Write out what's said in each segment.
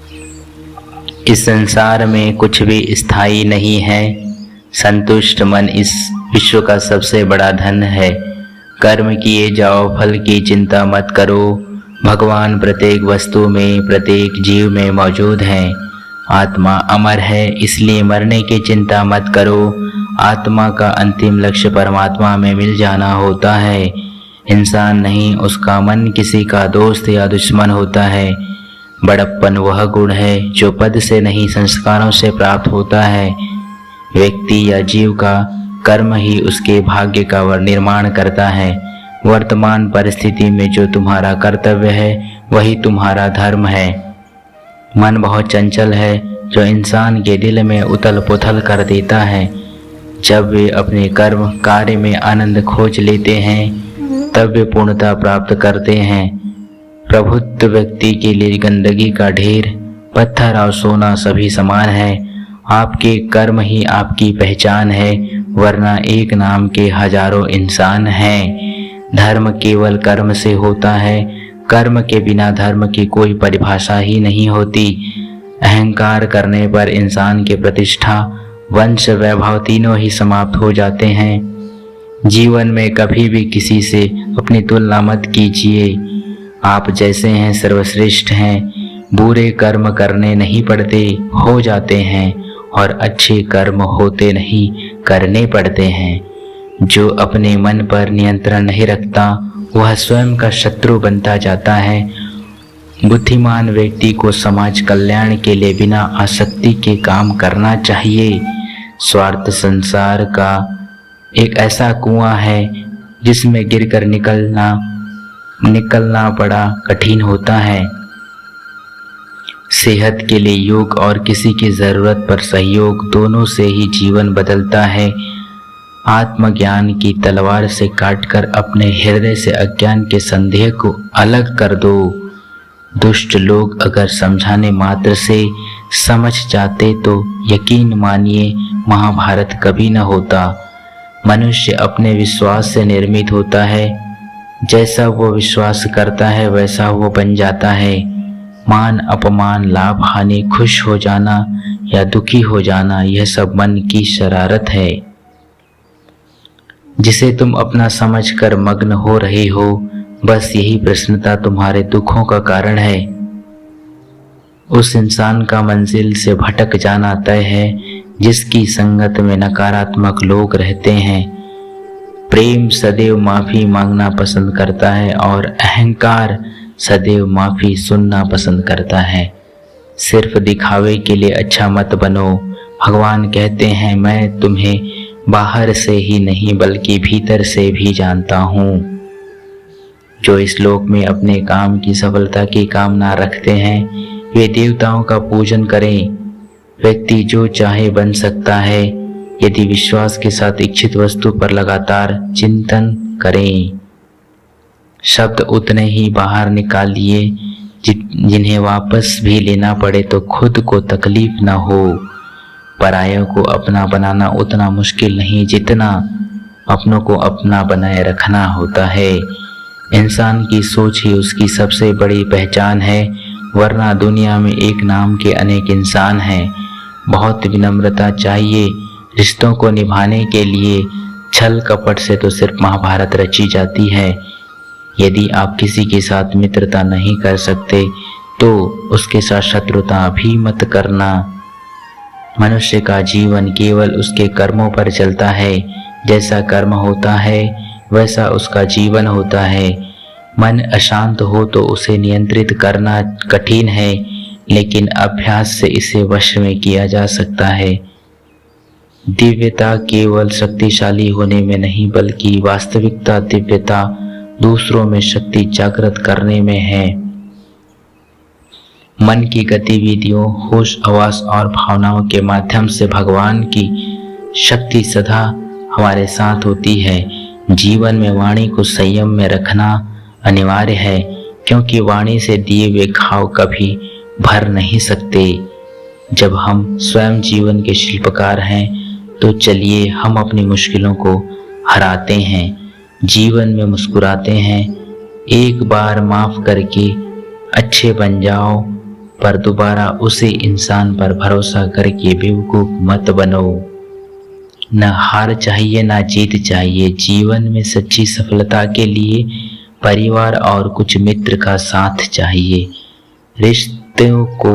इस संसार में कुछ भी स्थायी नहीं है। संतुष्ट मन इस विश्व का सबसे बड़ा धन है। कर्म किए जाओ, फल की चिंता मत करो। भगवान प्रत्येक वस्तु में, प्रत्येक जीव में मौजूद हैं। आत्मा अमर है, इसलिए मरने की चिंता मत करो। आत्मा का अंतिम लक्ष्य परमात्मा में मिल जाना होता है। इंसान नहीं, उसका मन किसी का दोस्त या दुश्मन होता है। बड़प्पन वह गुण है जो पद से नहीं, संस्कारों से प्राप्त होता है। व्यक्ति या जीव का कर्म ही उसके भाग्य का निर्माण करता है। वर्तमान परिस्थिति में जो तुम्हारा कर्तव्य है वही तुम्हारा धर्म है। मन बहुत चंचल है जो इंसान के दिल में उथल पुथल कर देता है। जब वे अपने कर्म कार्य में आनंद खोज लेते हैं तब वे पूर्णता प्राप्त करते हैं। प्रबुद्ध व्यक्ति के लिए गंदगी का ढेर, पत्थर और सोना सभी समान है। आपके कर्म ही आपकी पहचान है, वरना एक नाम के हजारों इंसान हैं। धर्म केवल कर्म से होता है। कर्म के बिना धर्म की कोई परिभाषा ही नहीं होती। अहंकार करने पर इंसान की प्रतिष्ठा, वंश, वैभव तीनों ही समाप्त हो जाते हैं। जीवन में कभी भी किसी से अपनी तुलना मत कीजिए। आप जैसे हैं सर्वश्रेष्ठ हैं। बुरे कर्म करने नहीं पड़ते, हो जाते हैं, और अच्छे कर्म होते नहीं, करने पड़ते हैं। जो अपने मन पर नियंत्रण नहीं रखता वह स्वयं का शत्रु बनता जाता है। बुद्धिमान व्यक्ति को समाज कल्याण के लिए बिना आसक्ति के काम करना चाहिए। स्वार्थ संसार का एक ऐसा कुआं है जिसमें गिरकर निकलना बड़ा कठिन होता है। सेहत के लिए योग और किसी की जरूरत पर सहयोग, दोनों से ही जीवन बदलता है। आत्मज्ञान की तलवार से काटकर अपने हृदय से अज्ञान के संदेह को अलग कर दो। दुष्ट लोग अगर समझाने मात्र से समझ जाते तो यकीन मानिए महाभारत कभी न होता। मनुष्य अपने विश्वास से निर्मित होता है। जैसा वो विश्वास करता है वैसा वो बन जाता है। मान अपमान, लाभ हानि, खुश हो जाना या दुखी हो जाना, यह सब मन की शरारत है जिसे तुम अपना समझकर मग्न हो रहे हो। बस यही प्रसन्नता तुम्हारे दुखों का कारण है। उस इंसान का मंजिल से भटक जाना तय है जिसकी संगत में नकारात्मक लोग रहते हैं। प्रेम सदैव माफी मांगना पसंद करता है और अहंकार सदैव माफी सुनना पसंद करता है। सिर्फ दिखावे के लिए अच्छा मत बनो। भगवान कहते हैं, मैं तुम्हें बाहर से ही नहीं बल्कि भीतर से भी जानता हूँ। जो इस लोक में अपने काम की सफलता की कामना रखते हैं वे देवताओं का पूजन करें। व्यक्ति जो चाहे बन सकता है यदि विश्वास के साथ इच्छित वस्तु पर लगातार चिंतन करें। शब्द उतने ही बाहर निकालिए जिन्हें वापस भी लेना पड़े तो खुद को तकलीफ न हो। परायों को अपना बनाना उतना मुश्किल नहीं जितना अपनों को अपना बनाए रखना होता है। इंसान की सोच ही उसकी सबसे बड़ी पहचान है, वरना दुनिया में एक नाम के अनेक इंसान हैं। बहुत विनम्रता चाहिए रिश्तों को निभाने के लिए। छल कपट से तो सिर्फ महाभारत रची जाती है। यदि आप किसी के साथ मित्रता नहीं कर सकते तो उसके साथ शत्रुता भी मत करना। मनुष्य का जीवन केवल उसके कर्मों पर चलता है। जैसा कर्म होता है वैसा उसका जीवन होता है। मन अशांत हो तो उसे नियंत्रित करना कठिन है, लेकिन अभ्यास से इसे वश में किया जा सकता है। दिव्यता केवल शक्तिशाली होने में नहीं बल्कि वास्तविकता दिव्यता दूसरों में शक्ति जागृत करने में है। मन की गतिविधियों, होश, आवाज और भावनाओं के माध्यम से भगवान की शक्ति सदा हमारे साथ होती है। जीवन में वाणी को संयम में रखना अनिवार्य है, क्योंकि वाणी से दिए हुए घाव कभी भर नहीं सकते। जब हम स्वयं जीवन के शिल्पकार हैं तो चलिए हम अपनी मुश्किलों को हराते हैं, जीवन में मुस्कुराते हैं। एक बार माफ करके अच्छे बन जाओ, पर दोबारा उसी इंसान पर भरोसा करके बेवकूफ मत बनो। न हार चाहिए न जीत चाहिए। जीवन में सच्ची सफलता के लिए परिवार और कुछ मित्र का साथ चाहिए। रिश्तों को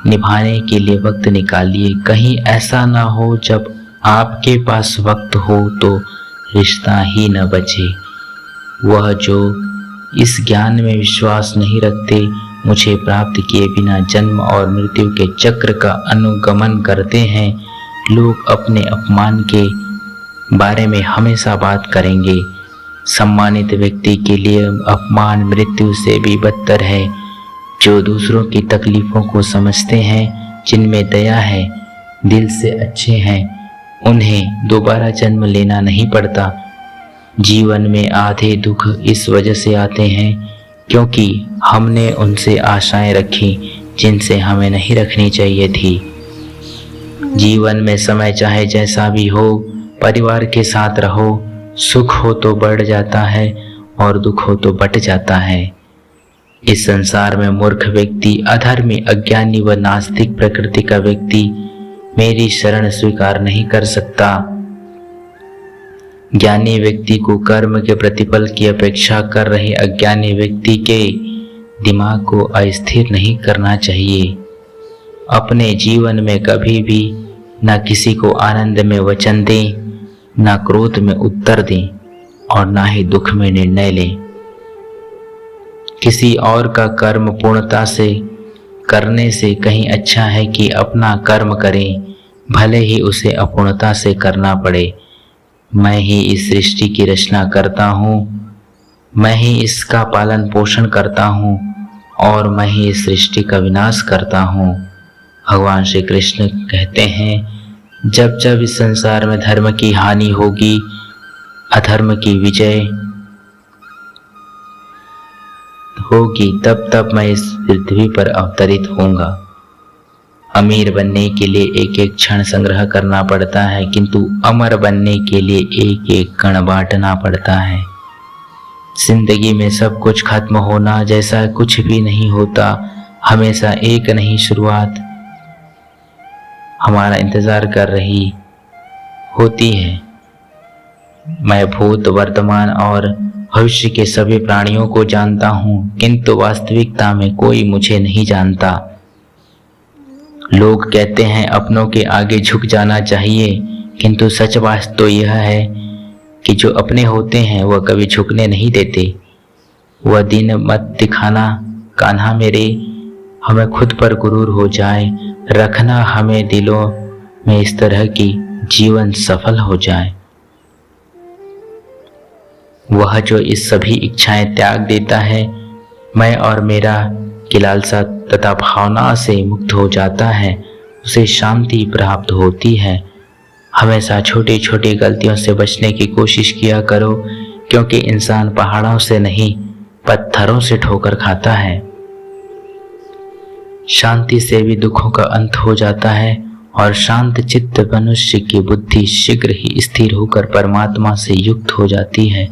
निभाने के लिए वक्त निकालिए। कहीं ऐसा ना हो जब आपके पास वक्त हो तो रिश्ता ही न बचे। वह जो इस ज्ञान में विश्वास नहीं रखते, मुझे प्राप्त किए बिना जन्म और मृत्यु के चक्र का अनुगमन करते हैं, लोग अपने अपमान के बारे में हमेशा बात करेंगे। सम्मानित व्यक्ति के लिए अपमान मृत्यु से भी बदतर है। जो दूसरों की तकलीफों को समझते हैं, जिनमें दया है, दिल से अच्छे हैं, उन्हें दोबारा जन्म लेना नहीं पड़ता। जीवन में आधे दुख इस वजह से आते हैं क्योंकि हमने उनसे आशाएं रखी जिनसे हमें नहीं रखनी चाहिए थी। जीवन में समय चाहे जैसा भी हो, परिवार के साथ रहो। सुख हो तो बढ़ जाता है और दुख हो तो बट जाता है। इस संसार में मूर्ख व्यक्ति, अधर्मी, अज्ञानी व नास्तिक प्रकृति का व्यक्ति मेरी शरण स्वीकार नहीं कर सकता। ज्ञानी व्यक्ति को कर्म के प्रतिफल की अपेक्षा कर रहे अज्ञानी व्यक्ति के दिमाग को अस्थिर नहीं करना चाहिए। अपने जीवन में कभी भी न किसी को आनंद में वचन दें, न क्रोध में उत्तर दें और न ही दुख में निर्णय लें। किसी और का कर्म पूर्णता से करने से कहीं अच्छा है कि अपना कर्म करें, भले ही उसे अपूर्णता से करना पड़े। मैं ही इस सृष्टि की रचना करता हूँ, मैं ही इसका पालन पोषण करता हूँ और मैं ही इस सृष्टि का विनाश करता हूँ। भगवान श्री कृष्ण कहते हैं, जब जब इस संसार में धर्म की हानि होगी, अधर्म की विजय होगी, तब तब मैं इस पृथ्वी पर अवतरित होऊंगा। अमीर बनने के लिए एक एक क्षण संग्रह करना पड़ता है, किंतु अमर बनने के लिए एक एक कण बांटना पड़ता है। जिंदगी में सब कुछ खत्म होना जैसा कुछ भी नहीं होता। हमेशा एक नई शुरुआत हमारा इंतजार कर रही होती है। मैं भूत, वर्तमान और भविष्य के सभी प्राणियों को जानता हूँ, किंतु वास्तविकता में कोई मुझे नहीं जानता। लोग कहते हैं अपनों के आगे झुक जाना चाहिए, किंतु सच बात तो यह है कि जो अपने होते हैं वह कभी झुकने नहीं देते। वह दिन मत दिखाना कान्हा मेरे, हमें खुद पर गुरूर हो जाए। रखना हमें दिलों में इस तरह की जीवन सफल हो जाए। वह जो इस सभी इच्छाएं त्याग देता है, मैं और मेरा की लालसा तथा भावना से मुक्त हो जाता है, उसे शांति प्राप्त होती है। हमेशा छोटी छोटी गलतियों से बचने की कोशिश किया करो, क्योंकि इंसान पहाड़ों से नहीं पत्थरों से ठोकर खाता है। शांति से भी दुखों का अंत हो जाता है और शांत चित्त मनुष्य की बुद्धि शीघ्र ही स्थिर होकर परमात्मा से युक्त हो जाती है।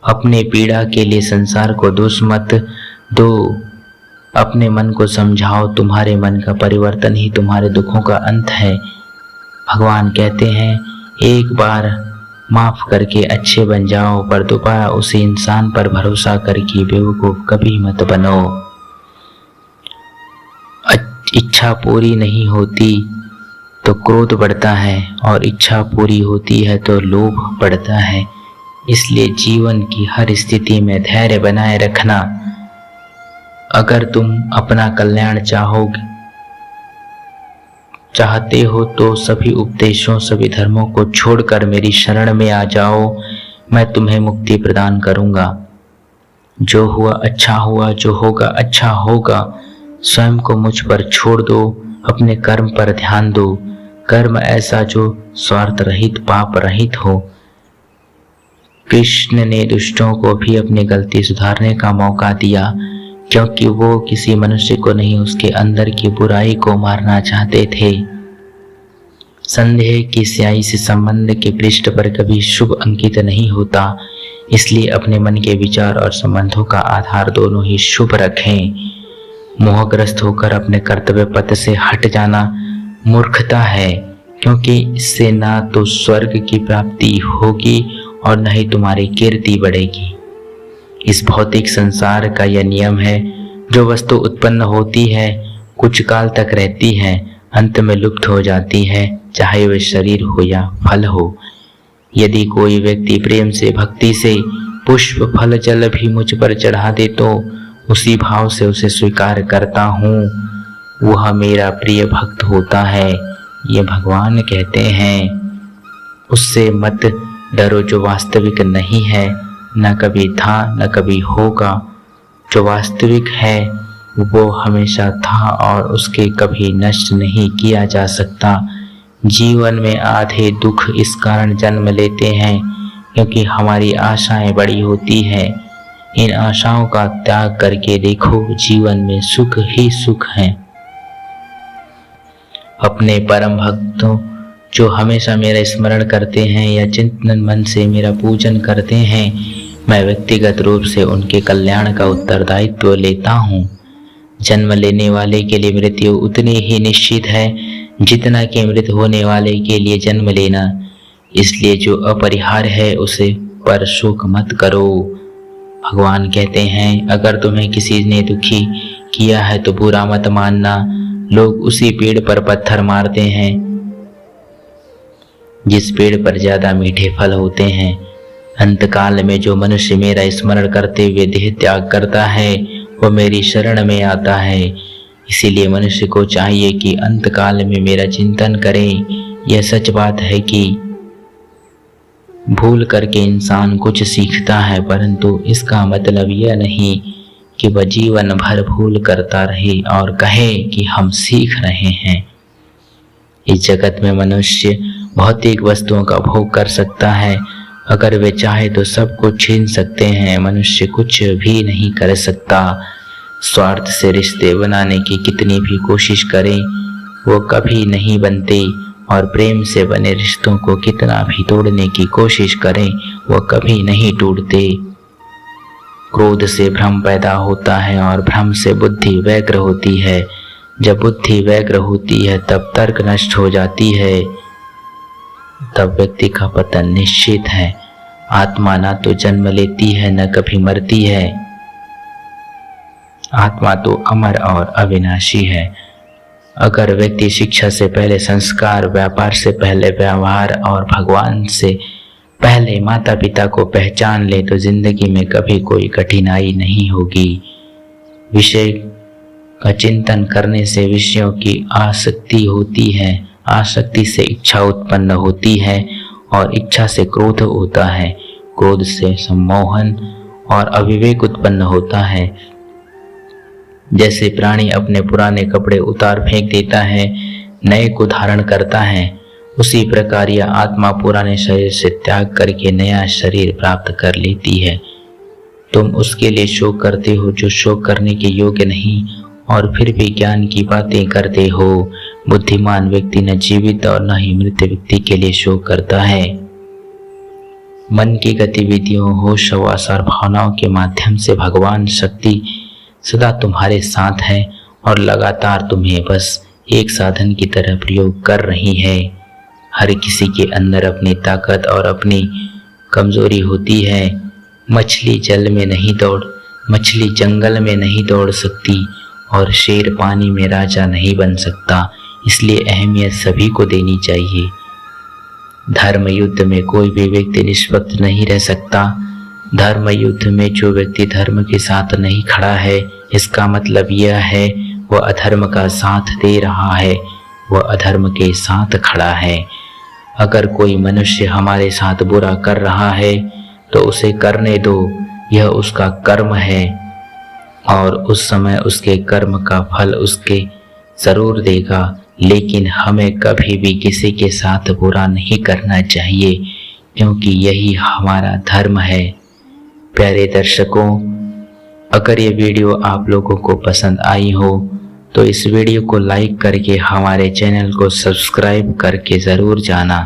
अपने पीड़ा के लिए संसार को दोष मत दो, अपने मन को समझाओ, तुम्हारे मन का परिवर्तन ही तुम्हारे दुखों का अंत है। भगवान कहते हैं, एक बार माफ करके अच्छे बन जाओ, पर दोबारा उसी इंसान पर भरोसा करके बेवकूफ कभी मत बनो। इच्छा पूरी नहीं होती तो क्रोध बढ़ता है और इच्छा पूरी होती है तो लोभ बढ़ता है। इसलिए जीवन की हर स्थिति में धैर्य बनाए रखना। अगर तुम अपना कल्याण चाहते हो तो सभी उपदेशों, सभी धर्मों को छोड़कर मेरी शरण में आ जाओ। मैं तुम्हें मुक्ति प्रदान करूंगा। जो हुआ अच्छा हुआ, जो होगा अच्छा होगा। स्वयं को मुझ पर छोड़ दो, अपने कर्म पर ध्यान दो। कर्म ऐसा जो स्वार्थ रहित, पाप रहित हो। कृष्ण ने दुष्टों को भी अपनी गलती सुधारने का मौका दिया, क्योंकि वो किसी मनुष्य को नहीं, उसके अंदर की बुराई को मारना चाहते थे। संदेह की स्याही से संबंध के पृष्ठ पर कभी शुभ अंकित नहीं होता, इसलिए अपने मन के विचार और संबंधों का आधार दोनों ही शुभ रखें। मोहग्रस्त होकर अपने कर्तव्य पथ से हट जाना मूर्खता है, क्योंकि इससे ना तो स्वर्ग की प्राप्ति होगी और न ही तुम्हारी कीर्ति बढ़ेगी। इस भौतिक संसार का यह नियम है, जो वस्तु उत्पन्न होती है कुछ काल तक रहती है, अंत में लुप्त हो जाती है, चाहे वह शरीर हो या फल हो। यदि कोई व्यक्ति प्रेम से भक्ति से पुष्प फल जल भी मुझ पर चढ़ा दे तो उसी भाव से उसे स्वीकार करता हूँ, वह मेरा प्रिय भक्त होता है। ये भगवान कहते हैं। उससे मत डरो जो वास्तविक नहीं है, न कभी था न कभी होगा। जो वास्तविक है वो हमेशा था और उसके कभी नष्ट नहीं किया जा सकता। जीवन में आधे दुख इस कारण जन्म लेते हैं क्योंकि हमारी आशाएं बड़ी होती हैं। इन आशाओं का त्याग करके देखो, जीवन में सुख ही सुख है। अपने परम भक्तों जो हमेशा मेरा स्मरण करते हैं या चिंतन मन से मेरा पूजन करते हैं, मैं व्यक्तिगत रूप से उनके कल्याण का उत्तरदायित्व लेता हूँ। जन्म लेने वाले के लिए मृत्यु उतनी ही निश्चित है जितना कि मृत होने वाले के लिए जन्म लेना। इसलिए जो अपरिहार्य है उसे पर शोक मत करो। भगवान कहते हैं, अगर तुम्हें किसी ने दुखी किया है तो बुरा मत मानना। लोग उसी पेड़ पर पत्थर मारते हैं जिस पेड़ पर ज्यादा मीठे फल होते हैं। अंतकाल में जो मनुष्य मेरा स्मरण करते हुए देह त्याग करता है वो मेरी शरण में आता है। इसीलिए मनुष्य को चाहिए कि अंतकाल में मेरा चिंतन करें। यह सच बात है कि भूल करके इंसान कुछ सीखता है, परंतु इसका मतलब यह नहीं कि वह जीवन भर भूल करता रहे और कहे कि हम सीख रहे हैं। इस जगत में मनुष्य भौतिक वस्तुओं का भोग कर सकता है। अगर वे चाहे तो सब कुछ छीन सकते हैं। मनुष्य कुछ भी नहीं कर सकता। स्वार्थ से रिश्ते बनाने की कितनी भी कोशिश करें वो कभी नहीं बनते, और प्रेम से बने रिश्तों को कितना भी तोड़ने की कोशिश करें वो कभी नहीं टूटते। क्रोध से भ्रम पैदा होता है और भ्रम से बुद्धि व्यग्र होती है। जब बुद्धि व्यग्र होती है तब तर्क नष्ट हो जाती है, तब व्यक्ति का पतन निश्चित है। आत्मा ना तो जन्म लेती है न कभी मरती है। आत्मा तो अमर और अविनाशी है। अगर व्यक्ति शिक्षा से पहले संस्कार, व्यापार से पहले व्यवहार और भगवान से पहले माता पिता को पहचान ले तो जिंदगी में कभी कोई कठिनाई नहीं होगी। विषय का चिंतन करने से विषयों की आसक्ति होती है, आसक्ति से इच्छा उत्पन्न होती है और इच्छा से क्रोध होता है, क्रोध से सम्मोहन और अविवेक उत्पन्न होता है। जैसे प्राणी अपने पुराने कपड़े उतार फेंक देता है, नए को धारण करता है, उसी प्रकार यह आत्मा पुराने शरीर से त्याग करके नया शरीर प्राप्त कर लेती है। तुम उसके लिए शोक करते हो जो शोक करने के योग्य नहीं, और फिर भी ज्ञान की बातें करते हो। बुद्धिमान व्यक्ति न जीवित और न ही मृत व्यक्ति के लिए शोक करता है। मन की गतिविधियों, होश, हवास और भावनाओं के माध्यम से भगवान शक्ति सदा तुम्हारे साथ है और लगातार तुम्हें बस एक साधन की तरह प्रयोग कर रही है। हर किसी के अंदर अपनी ताकत और अपनी कमजोरी होती है। मछली जल में नहीं मछली जंगल में नहीं दौड़ सकती और शेर पानी में राजा नहीं बन सकता। इसलिए अहमियत सभी को देनी चाहिए। धर्म युद्ध में कोई भी व्यक्ति निष्पक्ष नहीं रह सकता। धर्म युद्ध में जो व्यक्ति धर्म के साथ नहीं खड़ा है, इसका मतलब यह है वह अधर्म का साथ दे रहा है, वह अधर्म के साथ खड़ा है। अगर कोई मनुष्य हमारे साथ बुरा कर रहा है तो उसे करने दो, यह उसका कर्म है और उस समय उसके कर्म का फल उसके जरूर देगा। लेकिन हमें कभी भी किसी के साथ बुरा नहीं करना चाहिए, क्योंकि यही हमारा धर्म है। प्यारे दर्शकों, अगर ये वीडियो आप लोगों को पसंद आई हो तो इस वीडियो को लाइक करके हमारे चैनल को सब्सक्राइब करके ज़रूर जाना।